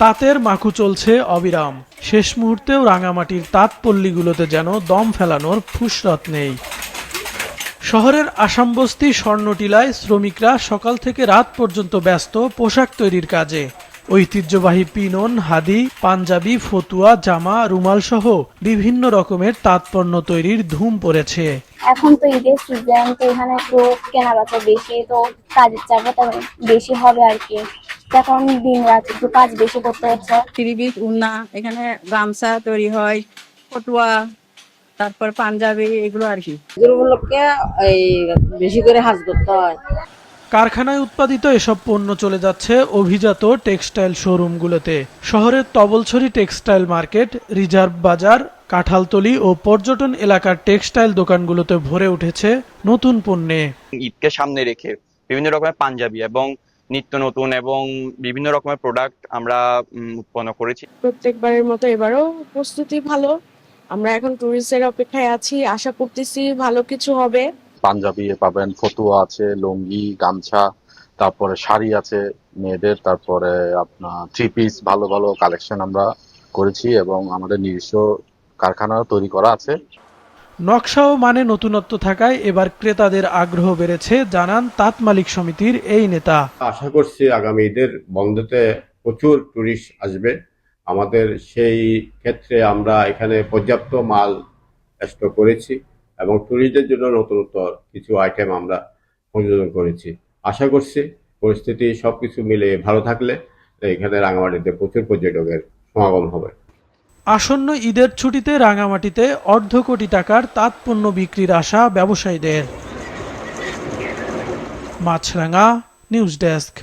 তাঁতের মাখু চলছে অবিরাম। শেষ মুহূর্তেও রাঙামাটির তাঁত পল্লীগুলোতে যেন দম ফেলানোর ফুসরত নেই। শহরের আসামবস্তি স্বর্ণটিলায় শ্রমিকরা সকাল থেকে রাত পর্যন্ত ব্যস্ত পোশাক তৈরির কাজে। ঐতিহ্যবাহী পিনন, হাদি, পাঞ্জাবি, ফতুয়া, জামা, রুমাল সহ বিভিন্ন রকমের তাঁতপণ্য তৈরির ধুম পড়েছে। এখন তো ঈদের সিজন, তো এখানে একটু কেনাবেচা বেশি, তো কাজের চাপটা বেশি হবে আর কি। এখন দিন রাত একটু কাজ বেশি করতে হচ্ছে। ত্রিবিধ উন্না, এখানে গামছা তৈরি হয়, ফতুয়া, তারপর পাঞ্জাবি, এগুলো আর কি। এগুলোকে এই বেশি করে হাজ করতে হয়। কারখানায় উৎপাদিত এসব পণ্য চলে যাচ্ছে অভিজাত টেক্সটাইল শোরুমগুলোতে। শহরের তবলছড়ি টেক্সটাইল মার্কেট, রিজার্ভ বাজার, কাঁঠালতলী ও পর্যটন এলাকার টেক্সটাইল দোকানগুলোতে ভরে উঠেছে নতুন পণ্যে। ঈদকে সামনে রেখে বিভিন্ন রকমের পাঞ্জাবি এবং নিত্য নতুন এবং বিভিন্ন রকমের প্রোডাক্ট আমরা উৎপন্ন করেছি। প্রত্যেকবারের মতো এবারও প্রস্তুতি ভালো। আমরা এখন টুরিস্টের অপেক্ষায় আছি, আশা করতেছি ভালো কিছু হবে। পাঞ্জাবি পাবেন, ফতুয়া আছে, লুঙ্গি, গামছা, তারপরে শাড়ি আছে মেয়েদের, তারপরে আপনার থ্রি পিস ভালো ভালো কালেকশন আমরা করেছি এবং আমাদের নিজস্ব কারখানা তৈরি করা আছে। নকশা ও মানে নতুনত্ব থাকায় এবার ক্রেতাদের আগ্রহ বেড়েছে, জানান তাঁত মালিক সমিতির এই নেতা। আশা করছি আগামী ঈদের বন্ধতে প্রচুর টুরিস্ট আসবে। আমাদের সেই ক্ষেত্রে আমরা এখানে পর্যাপ্ত মাল স্টক করেছি এবং টুরিস্টদের জন্য নতুনত্ব কিছু আইটেম আমরা সংযোজন করেছি। আশা করছি পরিস্থিতি সবকিছু মিলে ভালো থাকলে এখানে রাঙামাটিতে প্রচুর পর্যটকের সমাগম হবে। আসন্ন ঈদের ছুটিতে রাঙামাটিতে অর্ধ কোটি টাকার তাঁত পণ্য বিক্রির আশা ব্যবসায়ীদের। মাছরাঙা নিউজ ডেস্ক।